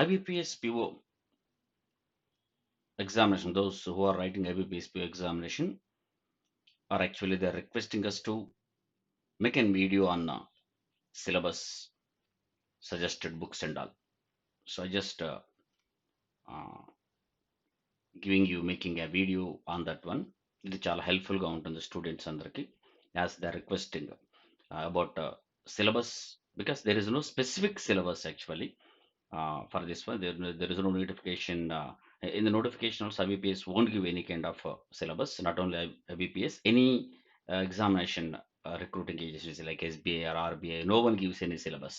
IBPS PO examination, those who are writing IBPS PO examination are actually they're requesting us to make a video on syllabus, suggested books and all. So I just uh, giving you making a video on that one. ఇది చాలా హెల్ప్ఫుల్గా ఉంటుంది students అందరికి as they requesting about syllabus, because there is no specific syllabus actually for this one. There is no notification. In the notification also, IBPS won't give any kind of syllabus. Not only IBPS, any examination recruiting agencies like SBI or RBI, no one gives any syllabus.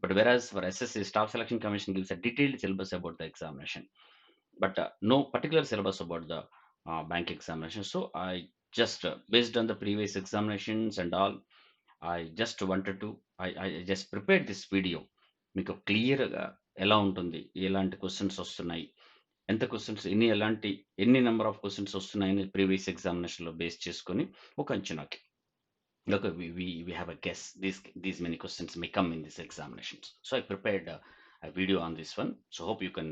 But whereas for SSC, Staff Selection Commission gives a detailed syllabus about the examination, but no particular syllabus about the bank examination. So I just based on the previous examinations and all, I just wanted to I just prepared this video మీకు క్లియర్‌గా ఎలా ఉంటుంది? ఎలాంటి questions వస్తున్నాయి? ఎంత questions ఎన్ని number of questions వస్తున్నాయని previous ఎగ్జామినేషన్‌లో బేస్ చేసుకొని ఒక అంచనాకి. Okay, we have a guess. These many questions may come in these examinations. So I prepared a video on this one. So hope you can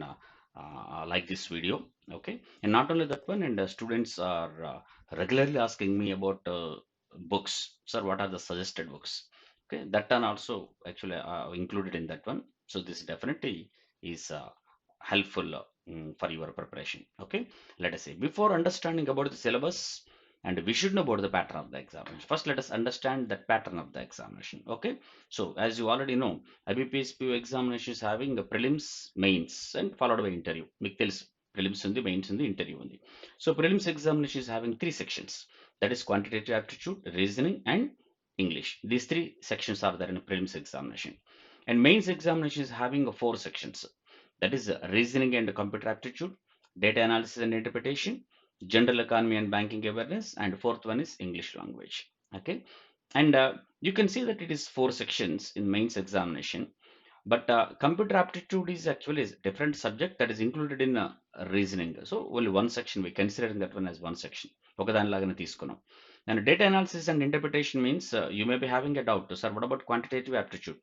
like this video. Okay, and not only that one, and students are regularly asking me about books. Sir, what are the suggested books? Okay, that one also actually included in that one. So this definitely is helpful for your preparation. Okay, let us say before understanding about the syllabus, and we should know about the pattern of the examination. First, let us understand that pattern of the examination. Okay, so as you already know, IBPS PO examination is having the prelims, mains, and followed by interview. మీకు తెలుసు, prelims ఉంది, mains ఉంది, interview ఉంది. So prelims examination is having three sections. That is quantitative aptitude, reasoning, and English. These three sections are there in a prelims examination. And mains examination is having four sections. That is reasoning and computer aptitude, data analysis and interpretation, general economy and banking awareness, and fourth one is English language. Okay, and you can see that it is four sections in mains examination, but computer aptitude is actually a different subject that is included in reasoning. So only one section we considering that one as one section. ఒకదానిలాగానే తీసుకున్నాం. And data analysis and interpretation means you may be having a doubt, sir, what about quantitative aptitude?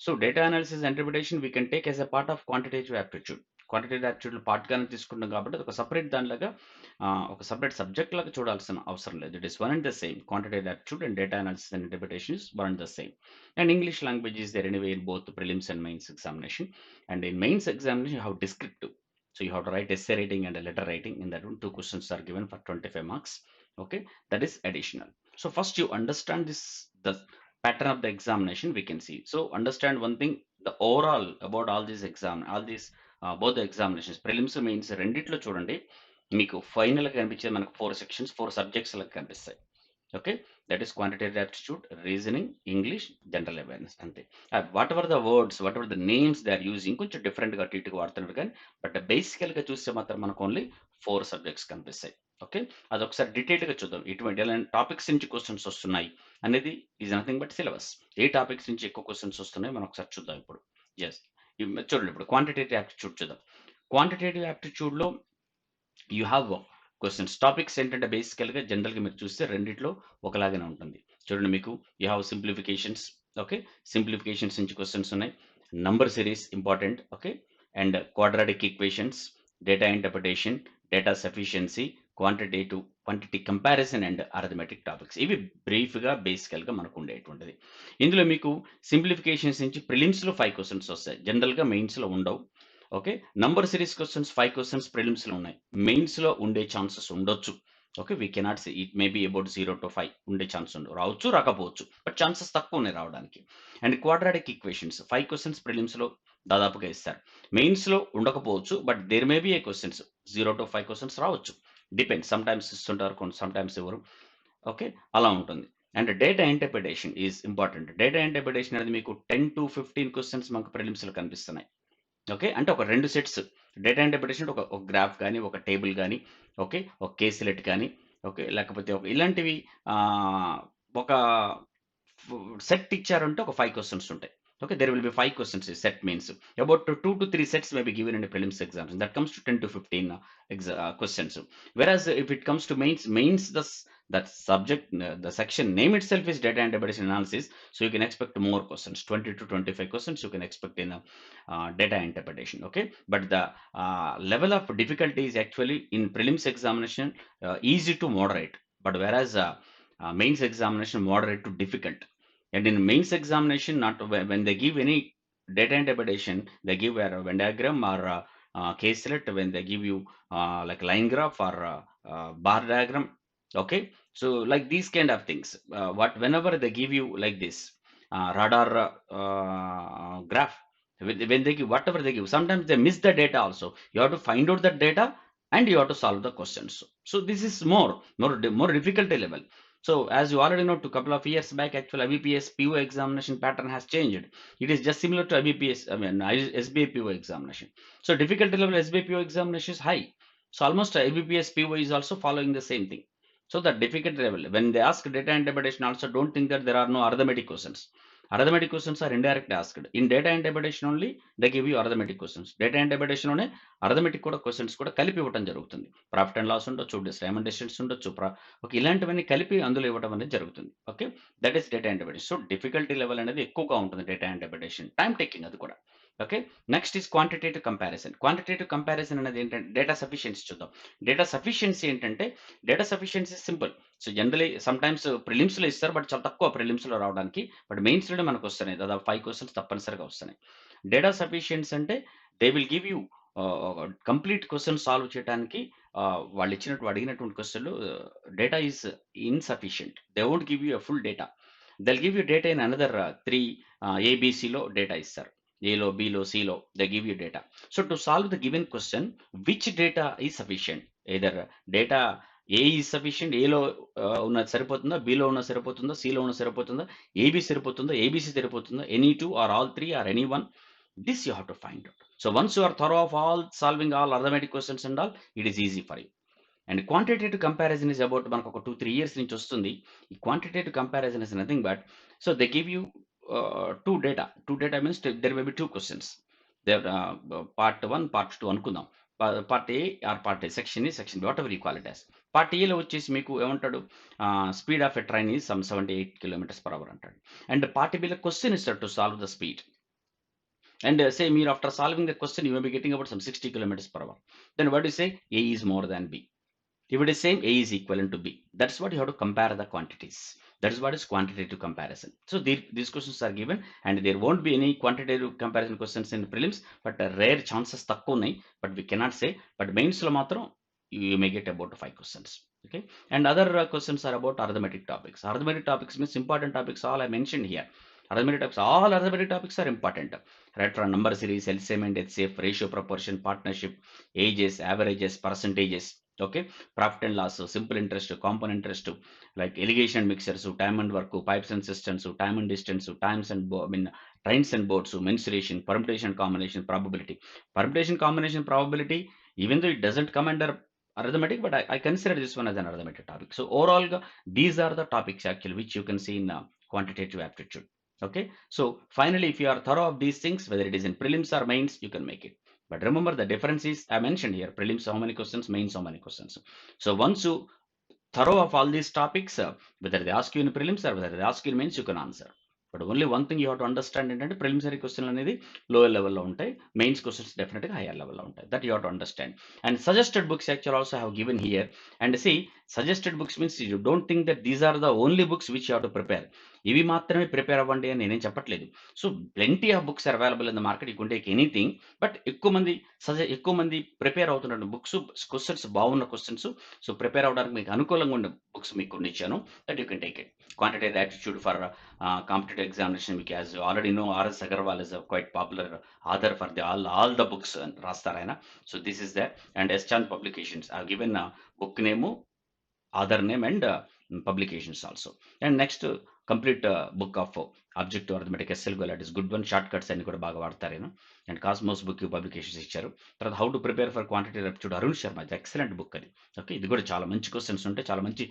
So data analysis and interpretation we can take as a part of quantitative aptitude. Quantitative aptitude పార్ట్గానే తీసుకుంటాం కాబట్టి అది ఒక separate దానిలాగా ఒక separate subject లాగా చూడాల్సిన అవసరం లేదు. It is one and the same. Quantitative aptitude and data analysis and interpretation is one and the same. And English language is there anyway in both prelims and mains examination. And in mains examination you have descriptive, so you have to write essay writing and a letter writing. In that one, two questions are given for 25 marks. Okay, that is additional. So first you understand this, the pattern of the examination we can see. So understand one thing, the overall about all these exam, all these both the examinations, prelims, means రెండిట్లో చూడండి మీకు final కనిపించేది మనకు four sections, four subjects లకు కనిపిస్తాయి. Okay, that is quantitative aptitude, reasoning, English, general awareness, అంతే. Whatever the words, whatever the names they are using, కొంచెం డిఫరెంట్గా టీటుగా వాడుతున్నారు కానీ బట్ బేసికల్గా చూస్తే మాత్రం మనకు ఓన్లీ ఫోర్ సబ్జెక్ట్స్ కనిపిస్తాయి. ఓకే, అది ఒకసారి డీటెయిల్గా చూద్దాం. ఇటువంటి ఎలాంటి టాపిక్స్ నుంచి క్వశ్చన్స్ వస్తున్నాయి అనేది is nothing but syllabus. A topics నుంచి ఎక్కువ క్వశ్చన్స్ వస్తున్నాయి మనం ఒకసారి చూద్దాం ఇప్పుడు. ఎస్, చూడండి ఇప్పుడు క్వాంటిటేటివ్ యాప్టిట్యూడ్ చూద్దాం. క్వాంటిటేటివ్ యాప్టిట్యూడ్లో యూ హ్యావ్ క్వశ్చన్స్. టాపిక్స్ ఏంటంటే బేసికల్గా జనరల్గా మీరు చూస్తే రెండిట్లో ఒకలాగానే ఉంటుంది. చూడండి మీకు you have simplifications. Okay, simplifications నుంచి క్వశ్చన్స్ ఉన్నాయి. Number series important. Okay, and quadratic equations, data interpretation, data sufficiency, quantity comparison and arithmetic topics. ఇవి బ్రీఫ్గా బేసికల్గా మనకు ఉండేటువంటిది. ఇందులో మీకు సింప్లిఫికేషన్స్ నుంచి ప్రిలిమ్స్లో 5 క్వశ్చన్స్ వస్తాయి, జనరల్గా మెయిన్స్లో ఉండవు. Okay, number series questions 5 questions ప్రిలిమ్స్లో ఉన్నాయి, మెయిన్స్లో ఉండే ఛాన్సెస్ ఉండొచ్చు. Okay, we cannot say it may be about 0 to 5 ఉండే ఛాన్స్ ఉండవు, రావచ్చు రాకపోవచ్చు, బట్ ఛాన్సెస్ తక్కువ ఉన్నాయి రావడానికి. అండ్ క్వాడ్రాటిక్ ఈక్వేషన్స్ 5 క్వశ్చన్స్ ప్రిలిమ్స్లో దాదాపుగా ఇస్తారు, మెయిన్స్లో ఉండకపోవచ్చు, but there may be a questions 0 to 5 questions రావచ్చు. డిపెండ్, సమ్ టైమ్స్ ఇస్తుంటారు, సమ్ టైమ్స్ ఎవరు. ఓకే, అలా ఉంటుంది. And data interpretation is important. Data interpretation అనేది మీకు 10 to 15 క్వశ్చన్స్ మనకు ప్రిలిమ్స్లో కనిపిస్తున్నాయి. ఓకే, అంటే ఒక 2 సెట్స్ డేటా ఇంటర్ప్రిటేషన్, ఒక గ్రాఫ్ కానీ, ఒక టేబుల్ కానీ, ఓకే, ఒక కేసులెట్ కానీ, ఓకే, లేకపోతే ఒక ఇలాంటివి ఒక సెట్ ఇచ్చారంటే ఒక 5 క్వశ్చన్స్ ఉంటాయి. Okay, there will be 5 questions. Set means about 2 to 3 sets may be given in the prelims exams. That comes to 10 to 15 questions. Whereas if it comes to mains, the That subject, the section name itself is data interpretation analysis. So you can expect more questions, 20 to 25 questions you can expect in data interpretation. Okay, but the level of difficulty is actually in prelims examination easy to moderate, but whereas mains examination moderate to difficult. And in mains examination, not when they give any data interpretation, they give a Venn diagram or case select. When they give you like line graph or bar diagram, okay, so like these kind of things, what whenever they give you like this radar graph, when they give whatever they give, sometimes they miss the data also. You have to find out the data and you have to solve the questions. So this is more difficulty level. So as you already know, to couple of years back, actual IBPS PO examination pattern has changed. It is just similar to IBPS, I mean SBA PO examination. So difficulty level SBA PO examination is high. So almost IBPS PO is also following the same thing. So the difficulty level, when they ask data interpretation, also don't think that there are no arithmetic questions. Arithmetic questions are indirectly asked. In data interpretation only, they give you arithmetic questions. Data interpretation only, arithmetic questions కూడా కలిపి ఇవ్వడం జరుగుతుంది. Profit and loss ఉండొచ్చు, time and distance ఉండొచ్చు, okay, ఇలాంటివన్నీ కలిపి అందులో ఇవ్వడం అనేది జరుగుతుంది. Okay, that is data interpretation. So difficulty level అనేది ఎక్కువగా ఉంటుంది డేటా ఇంటర్ప్రిటేషన్, టైం టేకింగ్ అది కూడా. Okay, next is quantitative comparison. Quantitative comparison అనేది ఏంటంటే డేటా సఫిషియన్సీ చూద్దాం. డేటా సఫిషియన్సీ ఏంటంటే, data sufficiency simple. So generally sometimes ప్రిలిమ్స్లో ఇస్తారు, బట్ చాలా తక్కువ ప్రిలిమ్స్లో రావడానికి. బట్ మెయిన్స్లోనే మనకు వస్తున్నాయి, దాదాపు 5 క్వశ్చన్స్ తప్పనిసరిగా వస్తున్నాయి. డేటా సఫిషియన్సీ అంటే they will give you complete question సాల్వ్ చేయడానికి వాళ్ళు ఇచ్చినట్టు అడిగినటువంటి క్వశ్చన్లు data is insufficient. They won't give you a full data. They'll give you data in another 3 ఏబిసిలో డేటా ఇస్తారు. ఏలో, బిలో, సిలో they give you data. So to solve the given question, which data is sufficient? Either data A is sufficient, ఏలో ఉన్నది సరిపోతుందా, below ఉన్నది సరిపోతుందా, సిలో ఉన్నది సరిపోతుందా, ఏబి సరిపోతుందా, ఏబిసి సరిపోతుందా, any two or all three or any one, this you have to find out. So once you are thorough of all solving all arithmetic questions and all, it is easy for you. And quantitative comparison is about మనకు ఒక 2-3 years నుంచి వస్తుంది. ఈ quantitative comparison is nothing but, so they give you two data means there may be two questions. There part 1, part 2 అనుకుందాం. Part A or part A, section A, section B, whatever you call it as. Part ఏలో వచ్చేసి మీకు ఏమంటాడు, speed of a train is some 78 km/h అంటాడు. And part బిలో question ఇస్తాడు to solve the speed. And say mere after solving the question, you may be getting about some 60 km/h. Then what do you say? A is more than B. If it is same, A is equivalent to B. That's what you have to compare the quantities. That is what is quantitative comparison. So these questions are given, and there won't be any quantitative comparison questions in prelims, but rare chances takku unnai, but we cannot say. But mains lo matram you may get about 5 questions. Okay, and other questions are about arithmetic topics. Arithmetic topics means important topics, all I mentioned here. Arithmetic topics, all arithmetic topics are important, right? From number series, LCM and HCF, ratio, proportion, partnership, ages, averages, percentages. Okay, profit and loss, simple interest, compound interest, like irrigation mixers, time and work, pipes and systems, time and distance, times and I mean trains and boats, mensuration, permutation, combination, probability. Permutation, combination, probability, even though it doesn't come under arithmetic, but I consider this one as an arithmetic topic. So overall, these are the topics actually which you can see in quantitative aptitude. Okay, so finally, if you are thorough of these things, whether it is in prelims or mains, you can make it. But remember, the difference is I mentioned here: prelims how many questions, mains how many questions. So once you thorough of all these topics, whether they ask you in prelims or whether they ask you in mains, you can answer. But only one thing you have to understand ఏంటంటే preliminary question అనేది lower level లో ఉంటాయి, mains questions definitely higher level లో ఉంటాయి. That you have to understand. And suggested books actually also have given here. And see, suggested books means you don't think that these are the only books which you have to prepare. ఇవి మాత్రమే prepare అవ్వండి అని నేనేం చెప్పట్లేదు. So plenty of books are available in the market, you can take anything. But ఎక్కువ మంది prepare అవుతున్న books, questions బాగున్న క్వశ్చన్స్, సో ప్రిపేర్ అవ్వడానికి మీకు అనుకూలంగా ఉన్న బుక్స్ మీకు కొన్ని ఇచ్చాను, that you can take it. Quantitative aptitude for competitive examination, because you already know R.S. Agarwal is a quite popular author for all the books రాస్తారు ఆయన. So this is there. And S. Chand Publications, I've given book name, author name, and publications also. And next, complete book of objective arithmetic SL that is good one, shortcuts అన్ని కూడా బాగా వాడతారు. And cosmos book publications ఇచ్చారు. తర్వాత how to prepare for quantitative aptitude, Arun Sharma, ఇది excellent book అది. Okay, ఇది కూడా చాలా మంచి క్వశ్చన్స్ ఉంటాయి, చాలా మంచి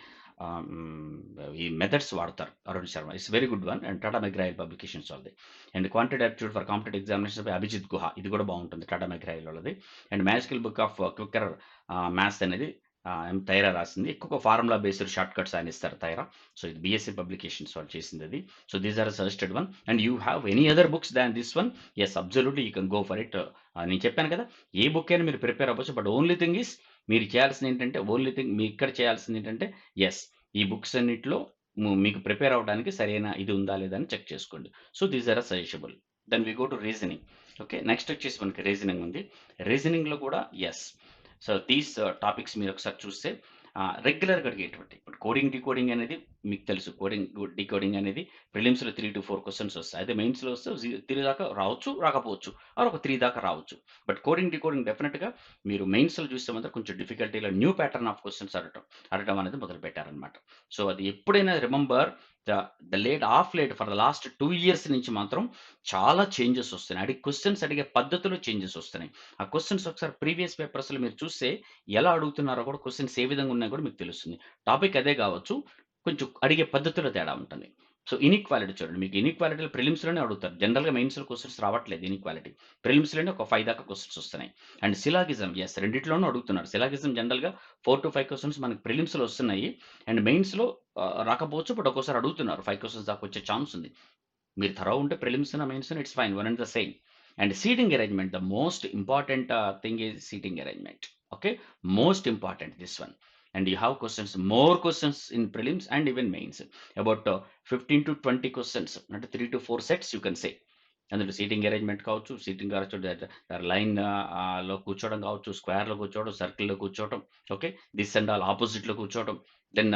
ఈ మెథడ్స్ వాడతారు Arun Sharma. It's very good one. And Tata McGraw Hill publications వాళ్ళది. And quantitative aptitude for competitive examination by Abhijit Guha, ఇది కూడా బాగుంటుంది, టాటా మెగ్రాయిల్ వాళ్ళది. And magical book of quicker maths అనేది తైరా రాసింది. ఎక్కువగా ఫార్ములా బేస్డ్ షార్ట్ కట్స్ ఆయన ఇస్తారు తైరా. సో ఇది బీఎస్సీ పబ్లికేషన్స్ వాళ్ళు చేసింది అది. So these are suggested one. And you have any other books than this one, yes absolutely you can go for it. నేను చెప్పాను కదా, ఏ బుక్ అయినా మీరు ప్రిపేర్ అవ్వచ్చు. బట్ ఓన్లీ థింగ్ ఈస్ మీరు చేయాల్సింది ఏంటంటే, ఓన్లీ థింగ్ మీరు ఇక్కడ చేయాల్సింది ఏంటంటే, ఎస్ ఈ బుక్స్ అన్నిట్లో మీకు ప్రిపేర్ అవ్వడానికి సరైన ఇది ఉందా లేదా అని చెక్ చేసుకోండి. So these are suggestable. Then we go to reasoning. Okay, next వచ్చేసి మనకి రీజనింగ్ ఉంది. రీజనింగ్లో కూడా ఎస్, సో దీస్ టాపిక్స్ మీరు ఒకసారి చూస్తే రెగ్యులర్గా అడిగేటువంటి, ఇప్పుడు కోడింగ్ డికోడింగ్ అనేది మీకు తెలుసు. కోడింగ్ డికోడింగ్ అనేది ప్రిలిమ్స్లో 3 to 4 క్వశ్చన్స్ వస్తాయి. అదే మెయిన్స్లో వస్తే 3 దాకా రావచ్చు, రాకపోవచ్చు, ఆర్ ఒక 3 దాకా రావచ్చు. బట్ కోడింగ్ డికోడింగ్ డెఫినెట్గా మీరు మెయిన్స్లో చూస్తే మాత్రం కొంచెం డిఫికల్టీలో న్యూ ప్యాటర్న్ ఆఫ్ క్వశ్చన్స్ అడగడం అనేది మొదలు పెట్టారనమాట. సో అది ఎప్పుడైనా remember the late for the last 2 years నుంచి మాత్రం చాలా చేంజెస్ వస్తున్నాయి. క్వశ్చన్స్ అడిగే పద్ధతిలో చేంజెస్ వస్తున్నాయి. ఆ క్వశ్చన్స్ ఒకసారి ప్రీవియస్ పేపర్స్లో మీరు చూస్తే ఎలా అడుగుతున్నారో కూడా, క్వశ్చన్స్ ఏ విధంగా ఉన్నాయో కూడా మీకు తెలుస్తుంది. టాపిక్ అదే కావచ్చు, కొంచెం అడిగే పద్ధతిలో తేడా ఉంటుంది. సో ఇన్ఈక్వాలిటీ చూడండి, మీకు ఇన్ఈక్వాలిటీలో ప్రిలిమ్స్లోనే అడుగుతారు. జనరల్గా మెయిన్స్లో క్వశ్చన్స్ రావట్లేదు ఇన్ఈక్వాలిటీ. ప్రిలిమ్స్లోనే ఒక 5 దాకా క్వశ్చన్స్ వస్తున్నాయి. అండ్ సిలాగిజం, ఎస్ రెండిట్లోనూ అడుగుతున్నారు. సిలాగిజం జనరల్గా 4 to 5 క్వశ్చన్స్ మనకి ప్రిలిమ్స్లో వస్తున్నాయి. అండ్ మెయిన్స్లో రాకపోవచ్చు, బట్ ఒక్కోసారి అడుగుతున్నారు. 5 క్వశ్చన్స్ దాకా వచ్చే ఛాన్స్ ఉంది. మీరు థరో ఉంటే prelims mains it's fine, one and the same. And seating arrangement, the most important thing is seating arrangement. Okay, most important this one. And you have questions, more questions in prelims and even mains. About 15 to 20 questions, అంటే 3 to 4 sets you can say. అందులో seating arrangement కావచ్చు, seating కావచ్చు, line లో కూర్చోవడం కావచ్చు, స్క్వేర్లో కూర్చోవడం, సర్కిల్లో కూర్చోవడం, ఓకే, దిస్ అండ్ ఆల్ ఆపోజిట్లో కూర్చోవడం. దెన్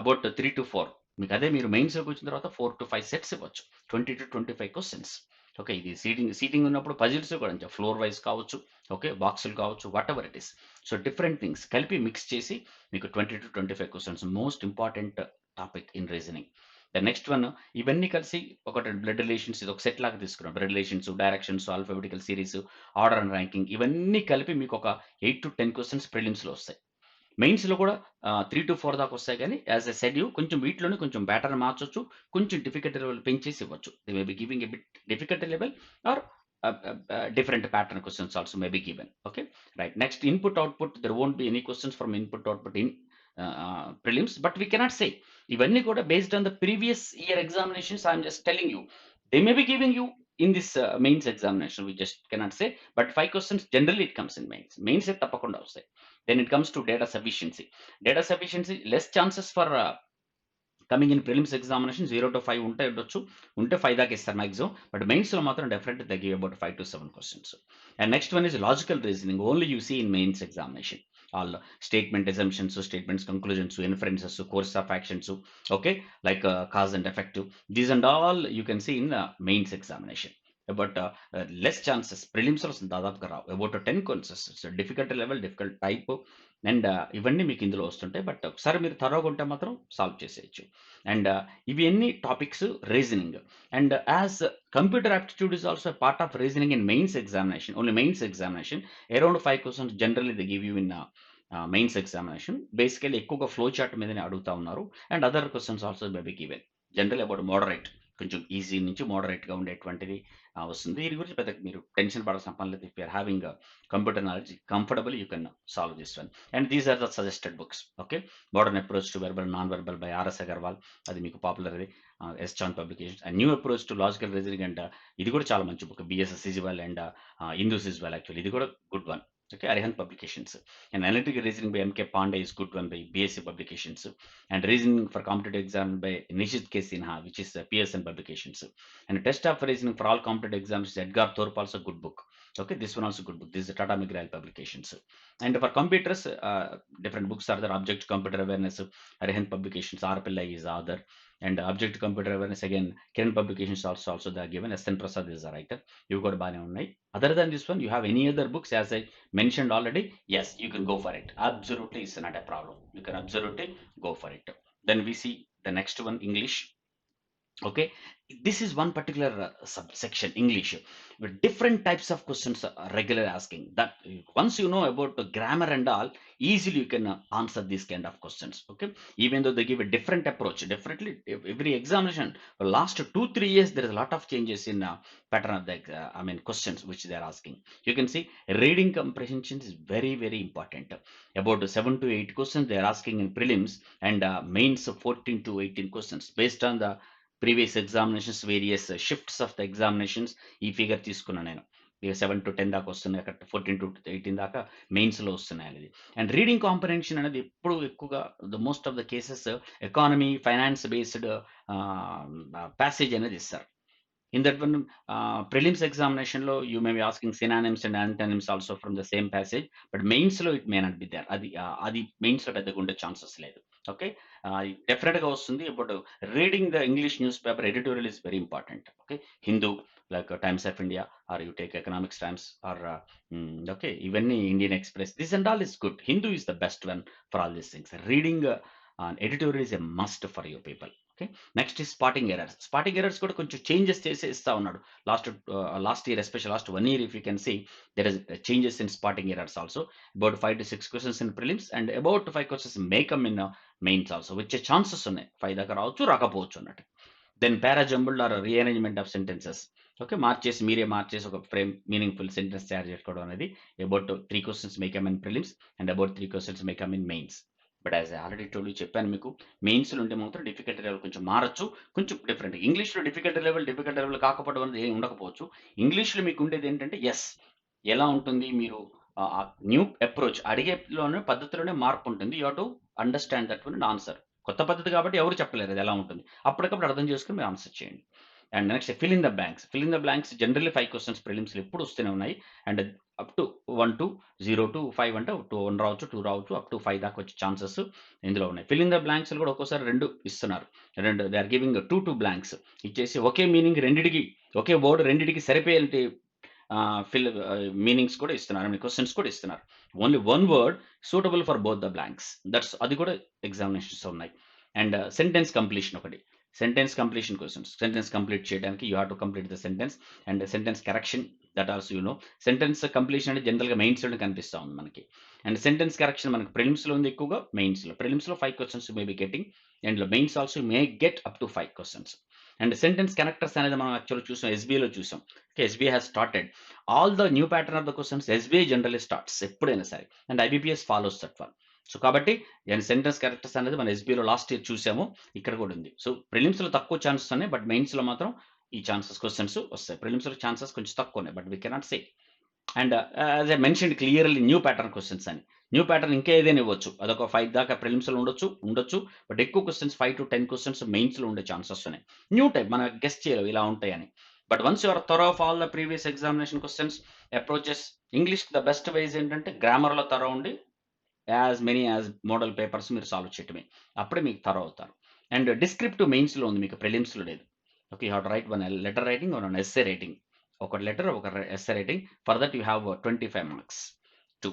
అబౌట్ 3 to 4, మీకు అదే మీరు మెయిన్స్లోకి వచ్చిన తర్వాత 4 to 5 సెట్స్ ఇవ్వచ్చు, 20 to 25 క్వశ్చన్స్. ఓకే, ఇది సీటింగ్ ఉన్నప్పుడు పజిల్స్ కూడా అంతే, ఫ్లోర్ వైజ్ కావచ్చు, ఓకే, బాక్సులు కావచ్చు, what ever it is. So different things కలిపి మిక్స్ చేసి మీకు 20 to 25 questions, most important topic in reasoning. The next one, ఇవన్నీ కలిసి ఒకటి బ్లడ్ రిలేషన్స్, ఇది ఒక సెట్ లాగా తీసుకున్నాం. Blood relations, directions, alphabetical series, order and ranking, ఇవన్నీ కలిపి మీకు ఒక 8 to 10 క్వశ్చన్స్ ప్రిలిమ్స్లో వస్తాయి. మెయిన్స్‌లో కూడా 3 to 4 దాకా వస్తాయి గానీ, యాస్ ఎ సెడ్ కొంచెం వీటిలోనే కొంచెం ప్యాటర్న్ మార్చొచ్చు. కొంచెం డిఫికల్టీ లెవెల్ పెంచేసి ఇవ్వచ్చు. They may be giving a bit difficulty level or different pattern questions also may be given. Okay, right. Next input, output, there won't be any questions from input, output in prelims. But we cannot say. ఇవన్నీ కూడా based on the previous year examinations. I am just telling you. They may be giving you in this mains examination. We just cannot say. But 5 questions generally it comes in mains. మెయిన్సే తప్పకుండా వస్తాయి. Then it comes to data sufficiency. Data sufficiency, less chances for coming in prelims examination 0 to 5 ఉండొచ్చు, ఉంటే 5 దాకా ఇస్తారు maximum. But మెయిన్స్లో మాత్రం definitely they give about 5 to 7 questions. And next one is logical reasoning, only you see in mains examination. All statement assumptions, statements conclusions, inferences, course of actions, okay, like cause and effective, these and all you can see in mains examination. But less chances ప్రిలిమ్స్లో దాదాపుగా రావు. About 10 questions, difficult level, difficult type, and ఇవన్నీ మీకు ఇందులో వస్తుంటాయి. But ఒకసారి మీరు థరోగా ఉంటే మాత్రం సాల్వ్ చేసేయచ్చు. అండ్ ఇవన్నీ topics reasoning. And as computer aptitude is also a part of reasoning in mains examination, only mains examination. Around 5 questions generally they give you in mains examination. Basically ఎక్కువగా flow chart మీదనే అడుగుతా ఉన్నారు. And other questions also may be given. General about moderate, కొంచెం easy నుంచి మోడరేట్గా ఉండేటువంటిది వస్తుంది. దీని గురించి పెద్ద మీరు టెన్షన్ పడాల్సిన పని లేదు. If you're having computer knowledge comfortable, you can solve this one. And these are the suggested books. Okay, modern approach to verbal non verbal by RS Agarwal, అది మీకు పాపులర్. అది S Chand publications. And new approach to logical reasoning, and ఇది కూడా చాలా మంచి book, BS Sijwali and Indu Sijwali, actually ఇది కూడా good one. Okay, Arihant Publications. And Analytical Reasoning by M.K. Pandey is good one by BSc Publications. And Reasoning for Competitive Exam by Nishit K. Sinha, which is Pearson Publications. And Test of Reasoning for All Competitive Exams is Edgar Thorpe, also good book. Okay, this one also good book. This is Tata McGrail Publications. And for computers, different books are there. Object Computer Awareness, Arihant Publications, R. Pillai is other. And Object Computer Awareness, again, Kiran Publications also they are given. S.N. Prasad is the writer. You've got Bane Unnai. Other than this one, you have any other books, as I mentioned already? Yes, you can go for it. Absolutely, it's not a problem. You can absolutely go for it. Then we see the next one, English. Okay, this is one particular subsection English with different types of questions regular asking that once you know about the grammar and all, easily you can answer these kind of questions. Okay, even though they give a different approach, definitely every examination for last 2 3 years there is a lot of changes in pattern of the questions which they are asking. You can see reading comprehension is very very important. About 7 to 8 questions they are asking in prelims, and mains 14 to 18 questions based on the previous examinations various shifts of the examinations. ఈ figure తీసుకున్నాను నేను. ఇక 7 to 10 దాకా వస్తున్నాయి, అక్కడ 14 to 18 దాకా మెయిన్స్లో వస్తున్నాయి అనేది. అండ్ రీడింగ్ కాంప్రహెన్షన్ అనేది ఎప్పుడు ఎక్కువగా the most of the cases economy finance based passage అనేది ఇస్తారు. In that one, prelims examination lo, you may be asking synonyms and antonyms also from the same passage, but mains lo it may not be there. Adi mains lo పెద్దగా ఉండే chances లేదు. Okay, డెఫినెట్గా వస్తుంది. But reading the English news paper editorial is very important. Okay, Hindu like times of India, or you take economics times, or okay, ఇవన్నీ Indian express, this and all is good. Hindu is the best one for all these things. Reading editorial is a must for your people. Okay, next ఈ spotting errors. Spotting errors కూడా కొంచెం changes చేసి ఇస్తా ఉన్నాడు. Last year special last 1 year if you can see there is changes in spotting errors also. About 5 to 6 questions in prelims and about 5 questions మేకమ్ in mains also వచ్చే chances ఉన్నాయి. 5 దాకా రావచ్చు, రాకపోవచ్చు అన్నట్టు. Then parajumbled or rearrangement of sentences. Okay, మీరే మార్చేసి ఒక ఫ్రేమ్ మీనింగ్ఫుల్ సెంటెన్స్ తయారు చేసుకోవడం అనేది. అబౌట్ 3 questions మేకమ్ in prelims and about 3 questions మేకమ్ in mains. But as already told చెప్పాను మీకు, మెయిన్స్లో ఉంటే మాత్రం డిఫికల్టీ లెవెల్ కొంచెం మారచ్చు, కొంచెం డిఫరెంట్. ఇంగ్లీష్లో డిఫికల్టీ లెవెల్ కాకపోవడం అనేది ఏమి ఉండకపోవచ్చు. ఇంగ్లీష్లో మీకు ఉండేది ఏంటంటే ఎస్, ఎలా ఉంటుంది మీరు న్యూ అప్రోచ్ అడిగేలోనే పద్ధతిలోనే మార్పు ఉంటుంది. You to understand that one answer. కొత్త పద్ధతి కాబట్టి ఎవరు చెప్పలేరు అది ఎలా ఉంటుంది. అప్పటికప్పుడు అర్థం చేసుకుని మీరు ఆన్సర్ చేయండి. And next fill in the blanks. Fill in the blanks generally 5 questions ప్రిలిమ్స్లో ఎప్పుడు వస్తూనే ఉన్నాయి. And up to 1 to 0 to 5 అంటే 1 రావచ్చు, 2 రావచ్చు, అప్ టు 5 దాకా వచ్చే ఛాన్సెస్ ఇందులో ఉన్నాయి. ఫిల్ ఇన్ ద బ్లాంక్స్ కూడా ఒక్కోసారి 2 ఇస్తున్నారు. దే ఆర్ గివింగ్ 2 బ్లాంక్స్ ఇచ్చేసి ఒకే మీనింగ్ రెండిటికి, ఒకే వర్డ్ రెండిటికి సరిపోయేంటి మీనింగ్స్ కూడా ఇస్తున్నారు, క్వశ్చన్స్ కూడా ఇస్తున్నారు. Only one word suitable for both the blanks, that's అది కూడా ఎగ్జామినేషన్స్ ఉన్నాయి. అండ్ సెంటెన్స్ కంప్లీషన్ ఒకటి, sentence completion questions. Sentence complete చేయడానికి you have to complete the sentence. And sentence correction, that also you know. Sentence completion అంటే జనరల్గా మెయిన్స్లో కనిపిస్తూ ఉంది మనకి. అండ్ సెంటెన్స్ కరెక్షన్ మనకి ప్రిలిమ్స్లో ఉంది ఎక్కువగా, మెయిన్స్లో. ప్రిలిమ్స్లో 5 questions may be getting, and mains also may get up to 5 questions. And sentence connectors అనేది మనం యాక్చువల్గా చూసాం, ఎస్బీఐలో చూసాం. Okay, SBI has started all the new pattern of the questions. SBI generally starts ఎప్పుడైనా సరే, and IBPS follows that one. So కాబట్టి sentence characters అనేది మన ఎస్బీఐలో లాస్ట్ ఇయర్ చూసాము, ఇక్కడ కూడా ఉంది. సో ప్రిలిమ్స్లో తక్కువ ఛాన్సెస్ ఉన్నాయి, బట్ మెయిన్స్లో మాత్రం ఈ ఛాన్సెస్ క్వశ్చన్స్ వస్తాయి. ప్రిలిమ్స్లో ఛాన్సెస్ కొంచెం తక్కువ ఉన్నాయి, but we cannot say. And as I mentioned clearly new pattern questions అని. న్యూ ప్యాటర్న్ ఇంకా ఏదైనా ఇవ్వచ్చు, అదొక 5 దాకా ప్రిలిమ్స్లో ఉండొచ్చు, బట్ ఎక్కువ క్వశ్చన్స్ 5 to 10 questions మెయిన్స్లో ఉండే ఛాన్సెస్ ఉన్నాయి. న్యూ టైప్ మనం గెస్ట్ చేయలేవు ఇలా ఉంటాయని. But once your thorough of all the previous examination questions approaches, English the best wise ఏంటంటే గ్రామర్లో థరో ఉండి as many as model papers మీరు సాల్వ్ చేయటమే, అప్పుడే మీకు థరో అవుతారు. అండ్ డిస్క్రిప్టివ్ మెయిన్స్లో ఉంది, మీకు ప్రిలిమ్స్లో లేదు. Okay, you have to write one letter writing or one essay writing. ఒక లెటర్, ఒక essay writing. For that you have 25 marks too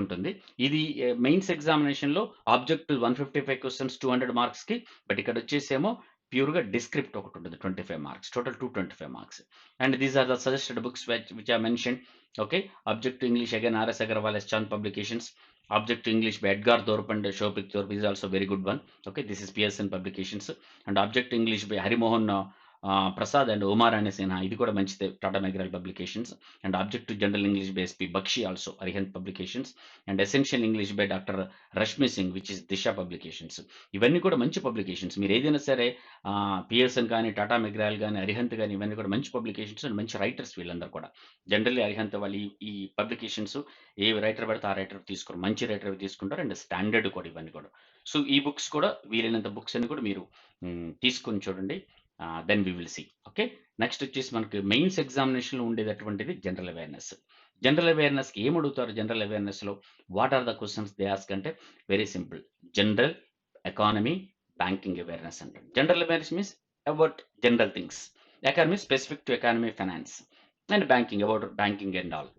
ఉంటుంది. ఇది మెయిన్స్ ఎగ్జామినేషన్లో ఆబ్జెక్టివ్ 155 questions 200 marksకి, బట్ ఇక్కడ వచ్చేసేమో ప్యూర్గా డిస్క్రిప్ట్ ఒకటి ఉంటుంది 25 marks, total 225 marks. And these are the suggested books which I mention. Okay, objective English again RS Agarwal S publications. Object to English by Edgar Thorpe and Shobhik Thorpe is also very good one. Okay, this is Pearson Publications. And Object to English by Harimohan Prasad and Omar Rani Sinha, ఇది కూడా మంచిదే, Tata McGraw publications. And object to general English by SP Bakshi also Arihant publications. And essential English by doctor Rashmi Singh which is Disha publications. ఇవన్నీ కూడా మంచి publications. మీరు ఏదైనా సరే Pearson కానీ, టాటా మెగ్రాల్ కానీ, అరిహంత్ కానీ, ఇవన్నీ కూడా మంచి పబ్లికేషన్స్ అండ్ మంచి రైటర్స్ వీళ్ళందరూ కూడా. జనరల్లీ అరిహంత్ వాళ్ళు ఈ పబ్లికేషన్స్ ఏ రైటర్ పడితే ఆ రైటర్ తీసుకోరు, మంచి రైటర్ తీసుకుంటారు. అండ్ స్టాండర్డ్ కూడా ఇవన్నీ కూడా. సో ఈ బుక్స్ కూడా వీలైనంత బుక్స్ అన్ని కూడా మీరు తీసుకొని చూడండి. Then we will see. Okay, next వచ్చేసి మనకి మెయిన్స్ ఎగ్జామినేషన్లో ఉండేటటువంటిది జనరల్ అవేర్నెస్. జనరల్ అవేర్నెస్కి ఏం అడుగుతారు? జనరల్ అవేర్నెస్లో what are the questions they ask అంటే very simple, general, economy, banking awareness అంటారు. General awareness means about general things, economy specific to economy, finance, and banking about banking and all,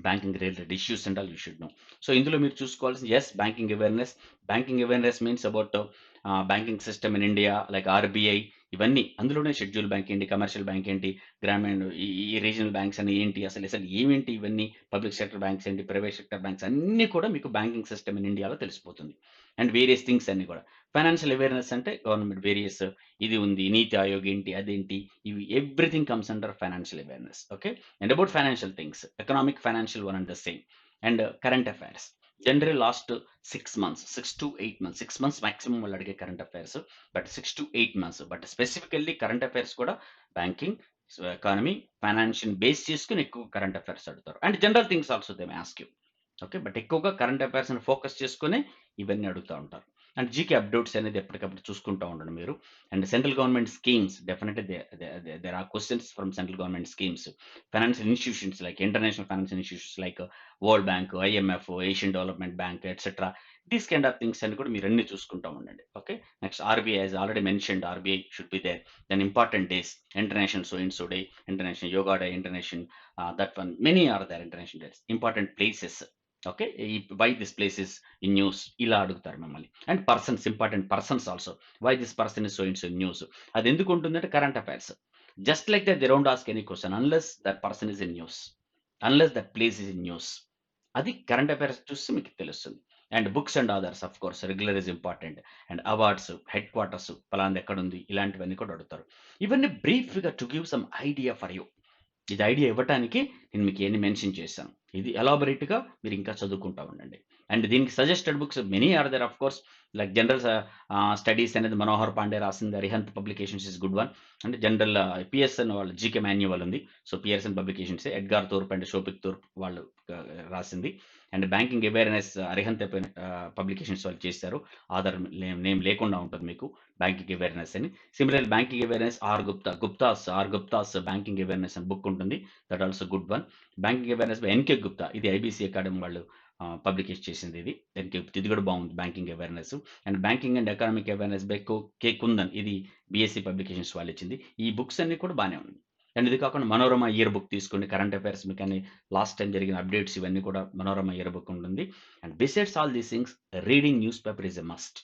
banking related issues and all you should know. So ఇందులో మీరు చూసుకోవాల్సింది is banking awareness. Banking awareness means about banking system in India, like RBI, ఇవన్నీ అందులోనే schedule bank ఏంటి, commercial bank ఏంటి, గ్రామీణ ఈ regional banks అని ఏంటి, అసలు ఏమేంటి ఇవన్నీ, పబ్లిక్ సెక్టర్ బ్యాంక్స్ ఏంటి, ప్రైవేట్ సెక్టర్ బ్యాంక్స్ అన్నీ కూడా మీకు బ్యాంకింగ్ సిస్టమ్ ఇన్ ఇండియాలో తెలిసిపోతుంది. అండ్ వేరియస్ థింగ్స్ అన్నీ కూడా. ఫైనాన్షియల్ అవేర్‌నెస్ అంటే గవర్నమెంట్ వేరియస్ ఇది ఉంది, నీతి ఆయోగ్ ఏంటి, అదేంటి, ఇవి everything comes under financial awareness. Okay. And about financial things, economic, financial one and the same. And current affairs. Generally last 6 months, 6-8 months, 6 months maximum వాళ్ళు అడిగే current affairs. But 6-8 months. But specifically current affairs కూడా banking, economy, financial base చేసుకొని ఎక్కువ current affairs అడుగుతారు. And general things also they may ask you. Okay. But ఎక్కువగా current అఫైర్స్‌ని focus చేసుకొని ఇవన్నీ అడుగుతా ఉంటారు. అండ్ జీకే అప్డేట్స్ అనేది ఎప్పటికప్పుడు చూసుకుంటా ఉండండి మీరు. And central government schemes definitely there are questions from central government schemes. Financial institutions like international financial institutions like World Bank, IMF, Asian Development Bank etcetera. These kind of things అన్ని కూడా మీరు అన్ని చూసుకుంటా ఉండండి. Okay. Next RBI has already mentioned RBI should be there. Then important days, international so and so day, international yoga day, international that one many are there international days. Important places. Okay. Why this place is in news ఇలా అడుగుతారు మిమ్మల్ని. And persons, important persons also. Why this person is so in so news. అది ఎందుకు ఉంటుందంటే current affairs. Just like that they don't ask any question unless that person is in news. Unless that place is in news. అది current affairs చూస్తే మీకు తెలుస్తుంది. And books and authors of course regular is important. And awards, headquarters పలాంది ఎక్కడుంది, ఇలాంటివన్నీ కూడా అడుగుతారు. ఇవన్నీ బ్రీఫ్‌గా to give some idea for you. ఇది ఐడియా ఇవ్వటానికి నేను మీకు ఇయన్నీ మెన్షన్ చేశాను. ఇది ఎలాబొరేట్‌గా మీరు ఇంకా చదువుకుంటా ఉండండి. అండ్ దీనికి suggested books many are there of course. Like general studies అనేది మనోహర్ పాండే రాసింది 'Arihant publications' is good one. అంటే జనరల్ పిఎస్ఎన్ వాళ్ళ జీకే మాన్యువల్ ఉంది. సో, పియర్సన్ పబ్లికేషన్సే Edgar Thorpe and Showick Thorpe వాళ్ళు రాసింది. And banking awareness Arihant publications వాళ్ళు చేశారు. ఆథర్ నేమ్ లేకుండా ఉంటుంది మీకు బ్యాంకింగ్ అవేర్‌నెస్ అని. Similar banking awareness R Gupta's banking awareness అని బుక్ ఉంటుంది. That also good one. Banking awareness by NK Gupta. ఇది ఐబీసీ అకాడమీ వాళ్ళు పబ్లికేట్ చేసింది ఇది. ఎన్‌కే గుప్తా ఇది కూడా బాగుంది banking awareness. And banking and economic awareness by K Kundan ఇది బీఎస్సీ పబ్లికేషన్స్ వాళ్ళు ఇచ్చింది. ఈ బుక్స్ అన్నీ కూడా బానే ఉన్నాయి. అండ్ ఇది కాకుండా మనోరమ ఇయర్ బుక్ తీసుకోండి. కరెంట్ అఫైర్స్ మీకు అన్ని లాస్ట్ టైమ్ జరిగిన అప్డేట్స్ ఇవన్నీ కూడా మనోరమ ఇయర్ బుక్ ఉంటుంది. And besides all these things reading news paper is a must.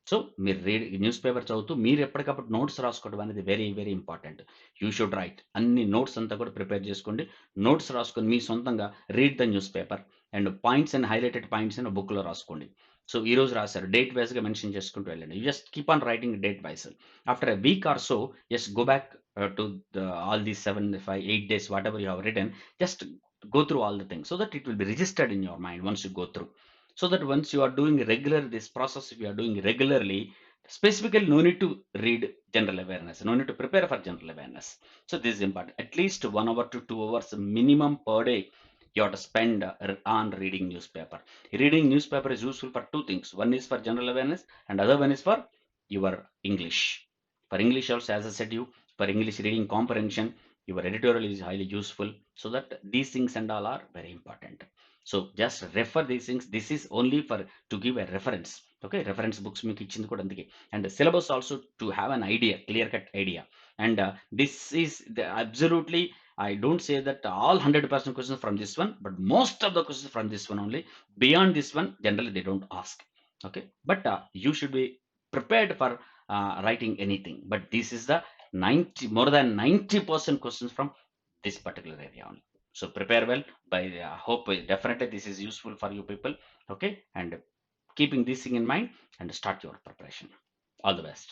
So, మీరు న్యూస్ పేపర్ చదువుతూ మీరు ఎప్పటికప్పుడు నోట్స్ రాసుకోవడం అనేది very, very important. You should write. అన్ని నోట్స్ అంతా కూడా ప్రిపేర్ చేసుకోండి. నోట్స్ రాసుకొని మీ సొంతంగా read the news paper and points and highlighted points అని బుక్‌లో రాసుకోండి. సో, ఈరోజు రాసారు. డేట్ వైస్‌గా మెన్షన్ చేసుకుంటూ వెళ్ళండి. You just keep on writing date wise. After a week or so just go back to all these 7, 5, 8 days whatever you have written. Just go through all the things so that it will be registered in your mind once you go through. So that once you are doing regular this process, if you are doing regularly, specifically no need to read general awareness, no need to prepare for general awareness. So this is important. At least 1 hour to 2 hours minimum per day you have to spend on reading newspaper. Reading newspaper is useful for two things. One is for general awareness and other one is for your English. For English also, as I said you, for English reading comprehension, your editorial is highly useful. So that these things and all are very important. So just refer these things. This is only for to give a reference. Okay, reference books మీకు ఇచ్చింది కూడా అందుకే. And the syllabus also to have an idea, clear cut idea. And this is the absolutely, I don't say that all 100% questions from this one, but most of the questions from this one only. Beyond this one, generally they don't ask. Okay, but you should be prepared for writing anything. But this is the 90, more than 90% questions from this particular area only. So prepare well. By hope definitely this is useful for you people. Okay, and keeping this thing in mind and start your preparation. All the best.